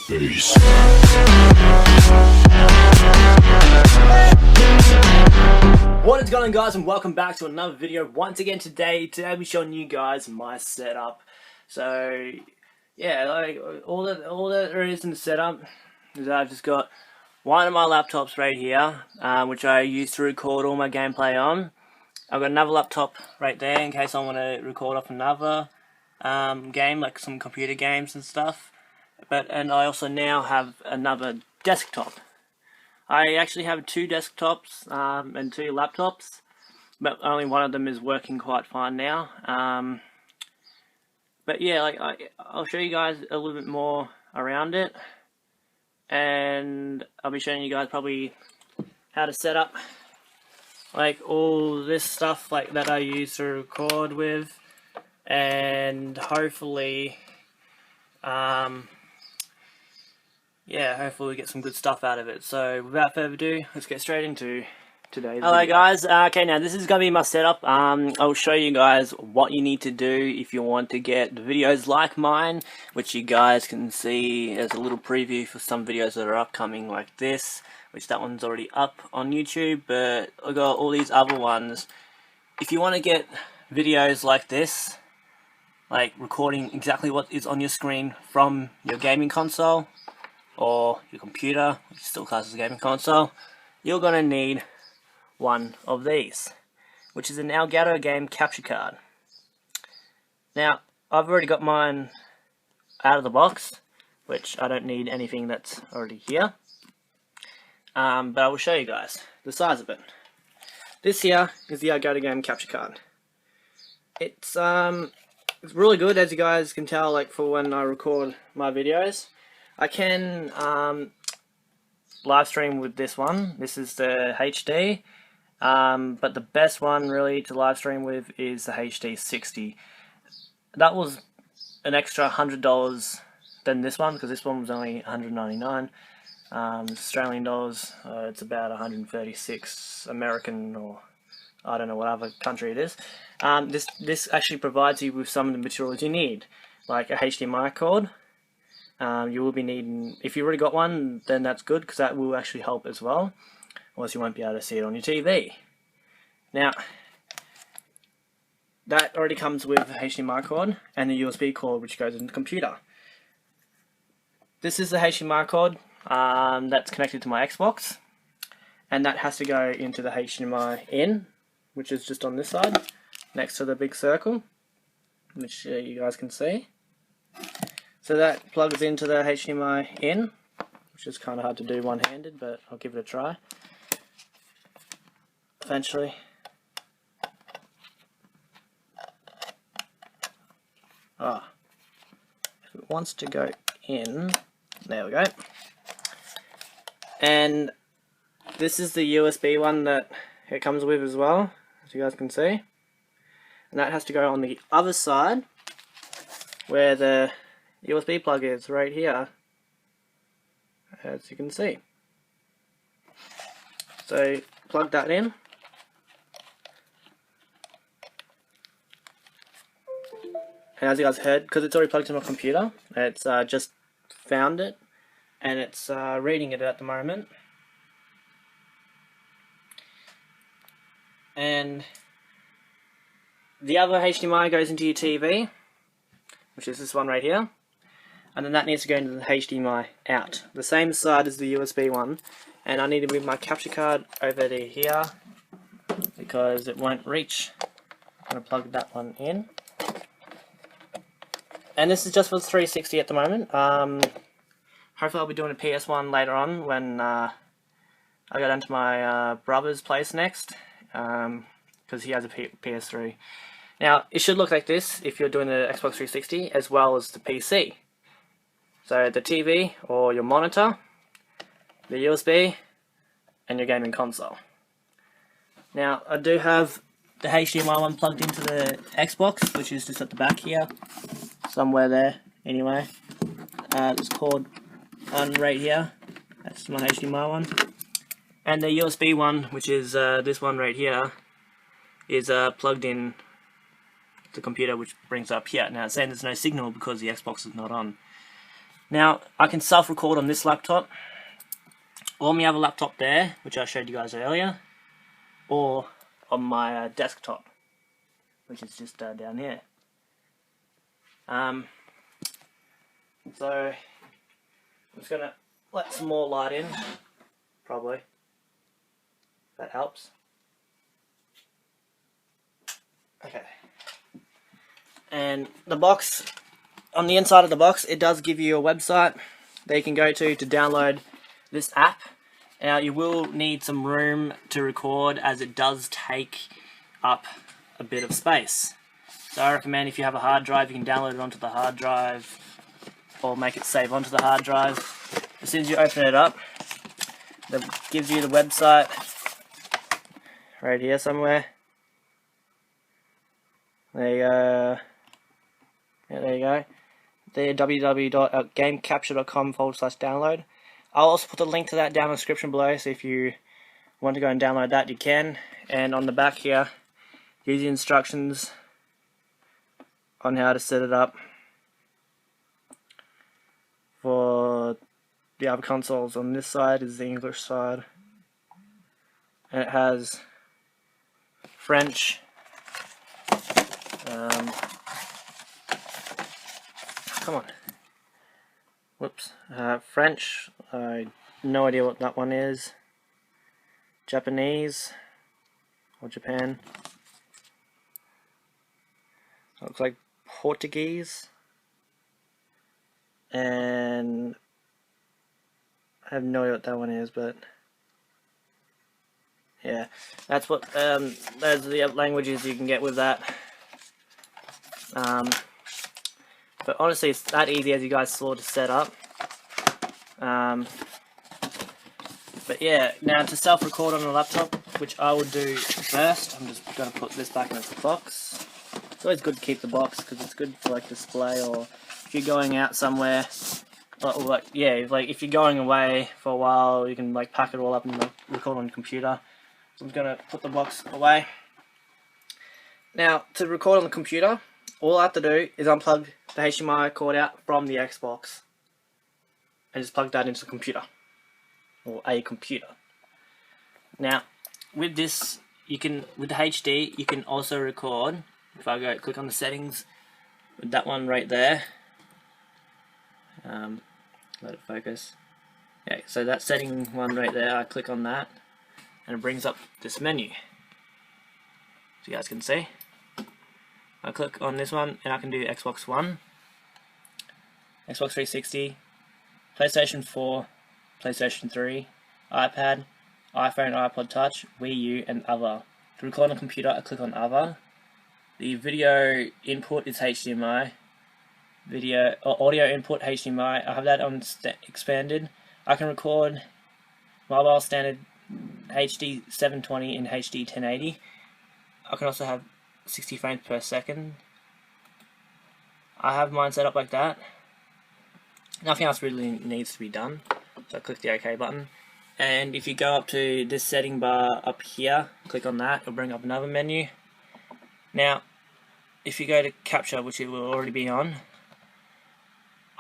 Peace. What is going on, guys, and welcome back to another video. Once again today I'll be showing you guys my setup. So yeah, like all that there is in the setup is I've just got one of my laptops right here, which I use to record all my gameplay on. I've got another laptop right there in case I want to record off another game, like some computer games and stuff. And I also now have another desktop. I actually have two desktops and two laptops, but only one of them is working quite fine now. But yeah, like I'll show you guys a little bit more around it, and I'll be showing you guys probably how to set up like all this stuff like that I use to record with, and hopefully yeah, hopefully we get some good stuff out of it. So without further ado, let's get straight into today's video. Guys, okay, now this is going to be my setup. I'll show you guys what you need to do if you want to get videos like mine, which you guys can see as a little preview for some videos that are upcoming like this, which that one's already up on YouTube, but I've got all these other ones. If you want to get videos like this, like recording exactly what is on your screen from your gaming console, or your computer, which still classes as a gaming console, you're going to need one of these, which is an Elgato game capture card. Now, I've already got mine out of the box, which I don't need anything that's already here, but I will show you guys the size of it. This here is the Elgato game capture card. It's really good, as you guys can tell, like for when I record my videos. I can live stream with this one. This is the HD, but the best one really to live stream with is the HD 60. That was an extra $100 than this one, because this one was only $199 Australian dollars. It's about 136 American, or I don't know what other country it is. This actually provides you with some of the materials you need, like a HDMI cord. You will be needing, if you already got one, then that's good, because that will actually help as well, or else you won't be able to see it on your TV. Now, that already comes with a HDMI cord and the USB cord, which goes in the computer. This is the HDMI cord that's connected to my Xbox, and that has to go into the HDMI in, which is just on this side, next to the big circle, which you guys can see. So that plugs into the HDMI in, which is kind of hard to do one-handed, but I'll give it a try eventually. If it wants to go in, there we go. And this is the USB one that it comes with as well, as you guys can see. And that has to go on the other side, where the USB plug is, right here, as you can see. So plug that in, and as you guys heard, because it's already plugged into my computer, it's just found it, and it's reading it at the moment. And the other HDMI goes into your TV, which is this one right here. And then that needs to go into the HDMI out, the same side as the USB one. And I need to move my capture card over to here, because it won't reach. I'm going to plug that one in. And this is just for the 360 at the moment. Hopefully I'll be doing a PS1 later on when I go down to my brother's place next, because he has a PS3. Now, it should look like this if you're doing the Xbox 360 as well as the PC. So the TV or your monitor, the USB, and your gaming console. Now, I do have the HDMI one plugged into the Xbox, which is just at the back here, somewhere there, anyway. It's called on right here. That's my HDMI one. And the USB one, which is this one right here, is plugged in the computer, which brings up here. Now it's saying there's no signal because the Xbox is not on. Now, I can self-record on this laptop, or we have a laptop there, which I showed you guys earlier, or on my desktop, which is just down here. So, I'm just going to let some more light in, probably. That helps. Okay. And the box, on the inside of the box, it does give you a website that you can go to download this app. Now, you will need some room to record, as it does take up a bit of space. So I recommend, if you have a hard drive, you can download it onto the hard drive, or make it save onto the hard drive. As soon as you open it up, it gives you the website right here somewhere. There you go. Yeah, there you go. The www.gamecapture.com/download. I'll also put the link to that down in the description below, so if you want to go and download that, you can. And on the back here, here's the instructions on how to set it up for the other consoles. On this side is the English side, and it has French, come on, whoops, French, no idea what that one is, Japanese, or Japan, looks like Portuguese, and I have no idea what that one is, but yeah, that's what, those are the languages you can get with that. But honestly, it's that easy, as you guys saw, to set up. But yeah, now to self-record on a laptop, which I would do first, I'm just going to put this back in its box. It's always good to keep the box, because it's good for like display, or if you're going out somewhere, or like, yeah, like if you're going away for a while, you can like pack it all up and like, record on your computer. So I'm going to put the box away. Now, to record on the computer, all I have to do is unplug the HDMI cord out from the Xbox and just plug that into the computer, or a computer. Now, with this, you can, with the HD, you can also record. If I go click on the settings, with that one right there, let it focus. Yeah, so that setting one right there, I click on that, and it brings up this menu, so you guys can see. I click on this one, and I can do Xbox One, Xbox 360, PlayStation 4, PlayStation 3, iPad, iPhone, iPod Touch, Wii U, and other. To record on a computer, I click on other. The video input is HDMI. Video or audio input HDMI. I have that on expanded. I can record mobile standard HD 720 and HD 1080. I can also have 60 frames per second. I have mine set up like that. Nothing else really needs to be done. So I click the OK button. And if you go up to this setting bar up here, click on that, it'll bring up another menu. Now, if you go to capture, which it will already be on,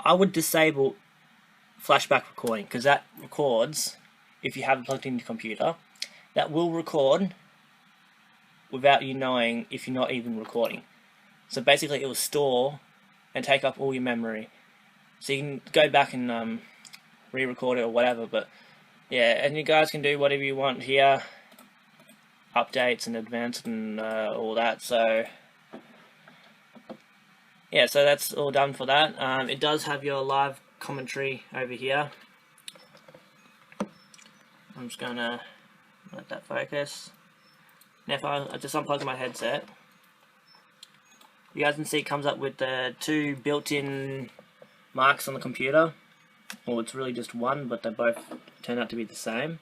I would disable flashback recording, because that records, if you have it plugged into your computer, that will record without you knowing if you're not even recording. So basically it will store and take up all your memory. So you can go back and re-record it or whatever, but yeah, and you guys can do whatever you want here, updates and advanced and all that. So yeah, so that's all done for that. It does have your live commentary over here. I'm just gonna let that focus. Now if I just unplug my headset, you guys can see it comes up with the two built-in marks on the computer. Well, it's really just one, but they both turn out to be the same.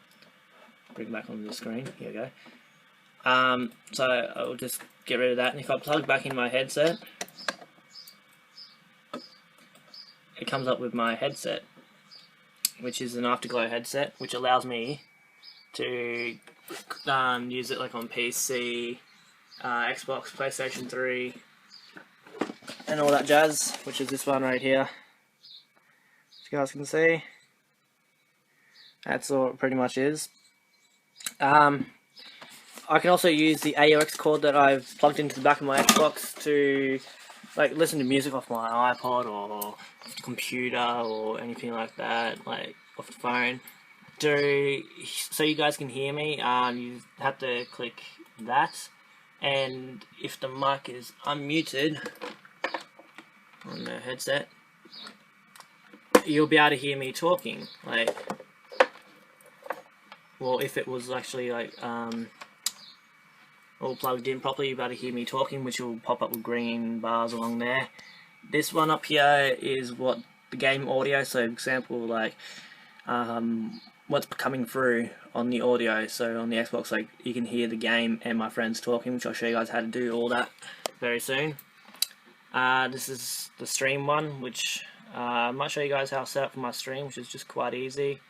Bring it back onto the screen. Here we go. So I'll just get rid of that, and if I plug back in my headset, it comes up with my headset, which is an Afterglow headset, which allows me to use it like on PC, Xbox, PlayStation 3, and all that jazz, which is this one right here. you guys can see. That's all it pretty much is. I can also use the AUX cord that I've plugged into the back of my Xbox to like listen to music off my iPod or computer or anything like that, like off the phone. So you guys can hear me, you have to click that, and if the mic is unmuted on the headset, you'll be able to hear me talking. Like, well, if it was actually like all plugged in properly, you'll be able to hear me talking, which will pop up with green bars along there. This one up here is what the game audio, so for example, like what's coming through on the audio. So on the Xbox, like you can hear the game and my friends talking, which I'll show you guys how to do all that very soon. This is the stream one, which I might show you guys how to set up for my stream, which is just quite easy.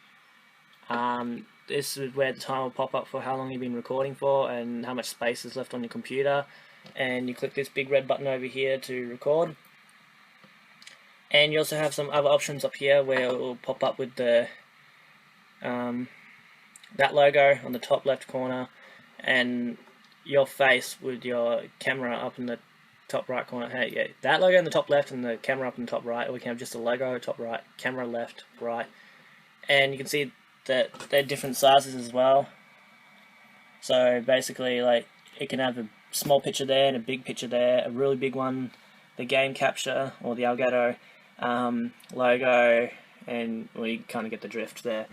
This is where the time will pop up for how long you've been recording for and how much space is left on your computer, and you click this big red button over here to record. And you also have some other options up here where it will pop up with the that logo on the top left corner and your face with your camera up in the top right corner. Hey, yeah, that logo in the top left and the camera up in the top right, or we can have just a logo top right, camera left, right, and you can see that they're different sizes as well. So basically, like, it can have a small picture there and a big picture there, a really big one, the game capture or the Elgato logo, and we kind of get the drift there.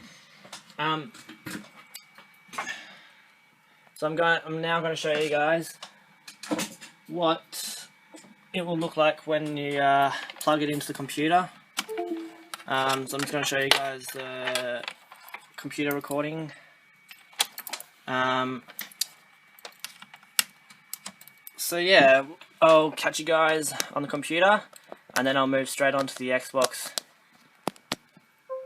So I'm now going to show you guys what it will look like when you plug it into the computer. So I'm just going to show you guys the computer recording. So yeah, I'll catch you guys on the computer and then I'll move straight onto the Xbox.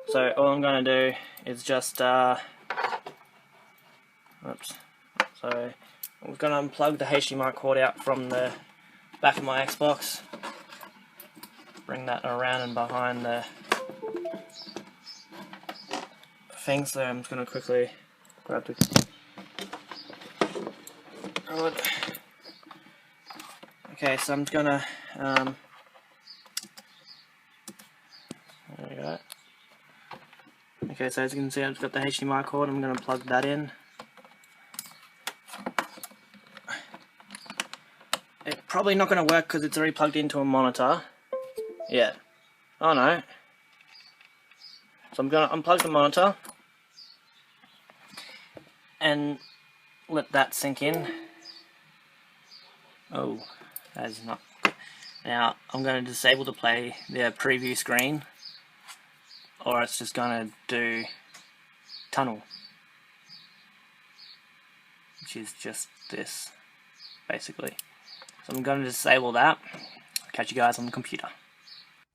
So all I'm going to do is just oops. So I'm going to unplug the HDMI cord out from the back of my Xbox, bring that around and behind the thing. So I'm just going to quickly grab the cord. Okay, so I'm just going to there we go. Okay, so as you can see, I've got the HDMI cord. I'm going to plug that in. It's probably not going to work because it's already plugged into a monitor. Yeah. Oh no. So I'm going to unplug the monitor and let that sink in. Oh, that's not. Now I'm going to disable the the preview screen, or it's just going to do tunnel, which is just this, basically. So I'm going to disable that. I'll catch you guys on the computer.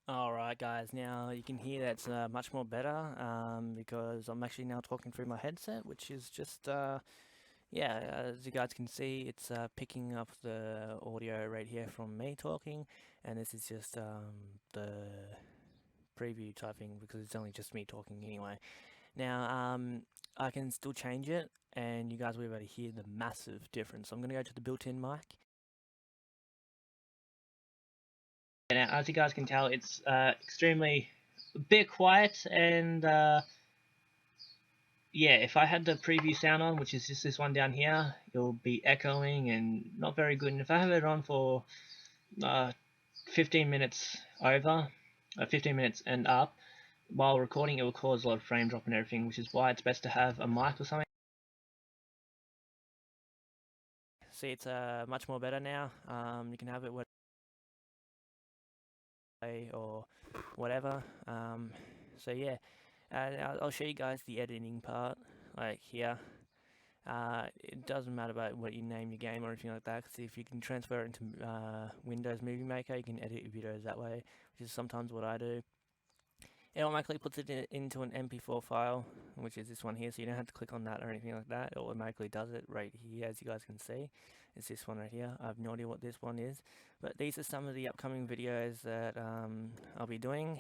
Alright guys, now you can hear that's much more better because I'm actually now talking through my headset, which is just, yeah, as you guys can see, it's picking up the audio right here from me talking, and this is just the preview type thing because it's only just me talking anyway. Now, I can still change it, and you guys will be able to hear the massive difference. So I'm going to go to the built-in mic. Now, as you guys can tell, it's extremely a bit quiet, and yeah, if I had the preview sound on, which is just this one down here, it'll be echoing and not very good. And if I have it on for 15 minutes over, 15 minutes and up, while recording, it will cause a lot of frame drop and everything, which is why it's best to have a mic or something. See, it's much more better now. You can have it or whatever. So yeah, I'll show you guys the editing part, like here. It doesn't matter about what you name your game or anything like that, because if you can transfer it into Windows Movie Maker, you can edit your videos that way, which is sometimes what I do. It automatically puts it into an MP4 file, which is this one here, so you don't have to click on that or anything like that. It automatically does it right here, as you guys can see. It's this one right here. I have no idea what this one is, but these are some of the upcoming videos that I'll be doing.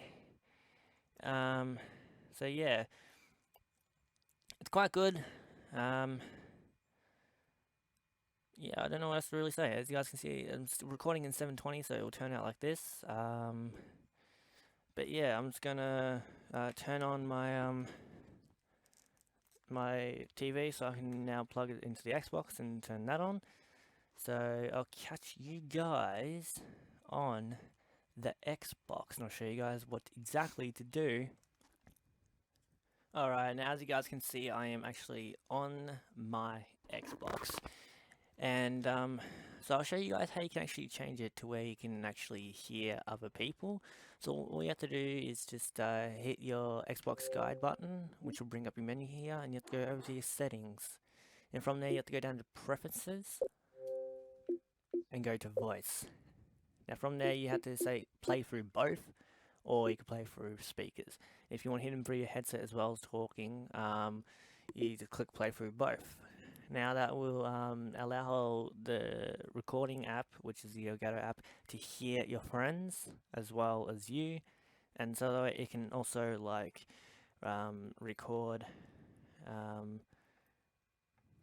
So yeah, it's quite good. Yeah, I don't know what else to really say. As you guys can see, I'm still recording in 720, so it will turn out like this. But yeah, I'm just gonna turn on my my TV so I can now plug it into the Xbox and turn that on. So I'll catch you guys on the Xbox and I'll show you guys what exactly to do. Alright, now as you guys can see, I am actually on my Xbox. And so I'll show you guys how you can actually change it to where you can actually hear other people. So all you have to do is just hit your Xbox guide button, which will bring up your menu here, and you have to go over to your settings. And from there you have to go down to preferences and go to voice. Now from there you have to say play through both, or you can play through speakers. If you want to hit them through your headset as well as talking, you just click play through both. Now that will allow the recording app, which is the Elgato app, to hear your friends as well as you, and so that it can also like record.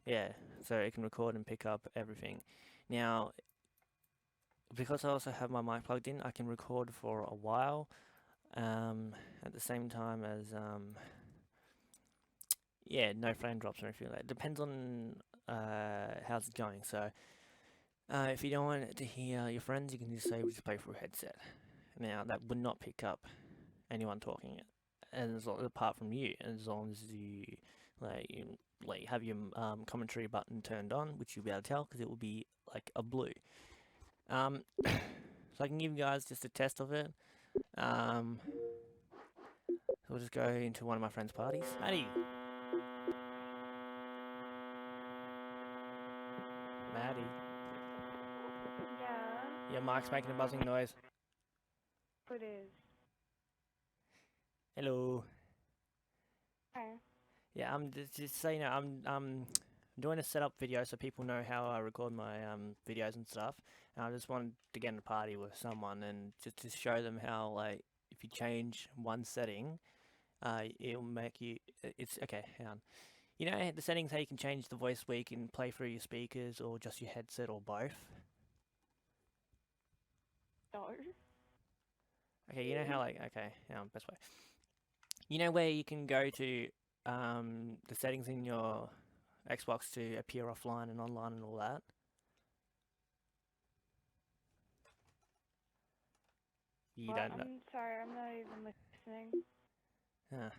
Yeah, so it can record and pick up everything. Now, because I also have my mic plugged in, I can record for a while. At the same time as yeah, no frame drops or anything like that. Depends on how's it going. So if you don't want it to hear your friends, you can just say just play through a headset. Now that would not pick up anyone talking it, and apart from you, as long as you have your commentary button turned on, which you'll be able to tell because it will be like a blue. So I can give you guys just a test of it. So we'll just go into one of my friends' parties. Maddie! Maddie. Yeah. Your mic's making a buzzing noise. It is. Hello. Hi. Yeah, I'm just so you know, I'm doing a setup video so people know how I record my videos and stuff. And I just wanted to get in a party with someone and just to show them how like if you change one setting, it'll make you. It's okay. Hang on. You know the settings how you can change the voice where you can play through your speakers or just your headset or both. No. Okay, you know how like okay, best way. You know where you can go to the settings in your Xbox to appear offline and online and all that? You What? don't know. I'm sorry, I'm not even listening. Huh.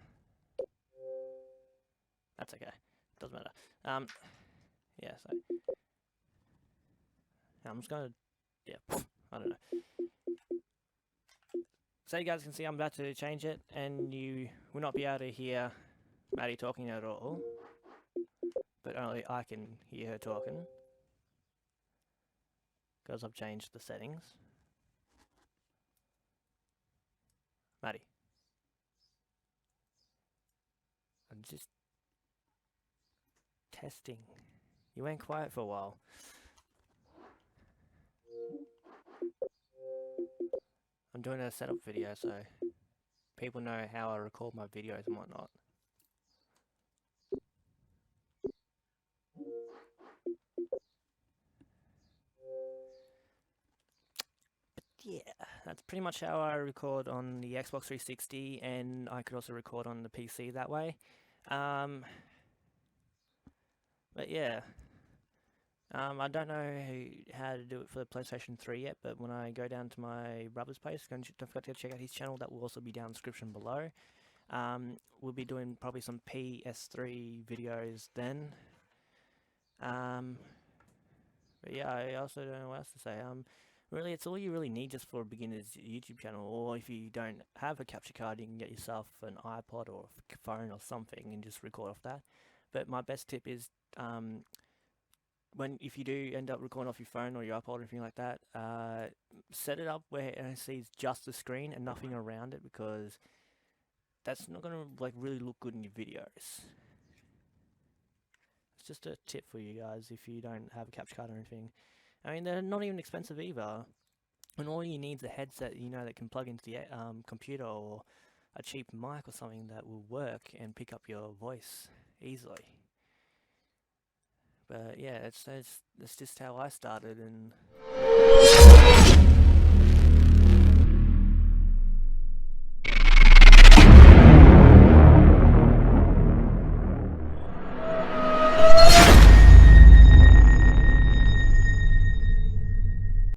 That's okay. Doesn't matter. Yeah, so I'm just gonna yeah, I don't know. So you guys can see I'm about to change it and you will not be able to hear Maddie talking at all. But only I can hear her talking. Because I've changed the settings. Maddie. I'm just testing. You went quiet for a while. I'm doing a setup video so people know how I record my videos and whatnot. But yeah, that's pretty much how I record on the Xbox 360 and I could also record on the PC that way. But yeah. I don't know how to do it for the PlayStation 3 yet, but when I go down to my brother's place, don't forget to check out his channel. That will also be down in the description below. We'll be doing probably some PS3 videos then. But yeah, I also don't know what else to say. Really, it's all you really need just for a beginner's YouTube channel, or if you don't have a capture card, you can get yourself an iPod or a phone or something and just record off that. But my best tip is, if you do end up recording off your phone or your iPod or anything like that, set it up where it sees just the screen and nothing around it, because that's not gonna like really look good in your videos. It's just a tip for you guys if you don't have a capture card or anything. I mean, they're not even expensive either, and all you need is a headset, that can plug into the computer or a cheap mic or something that will work and pick up your voice easily. But yeah, it's just how I started, and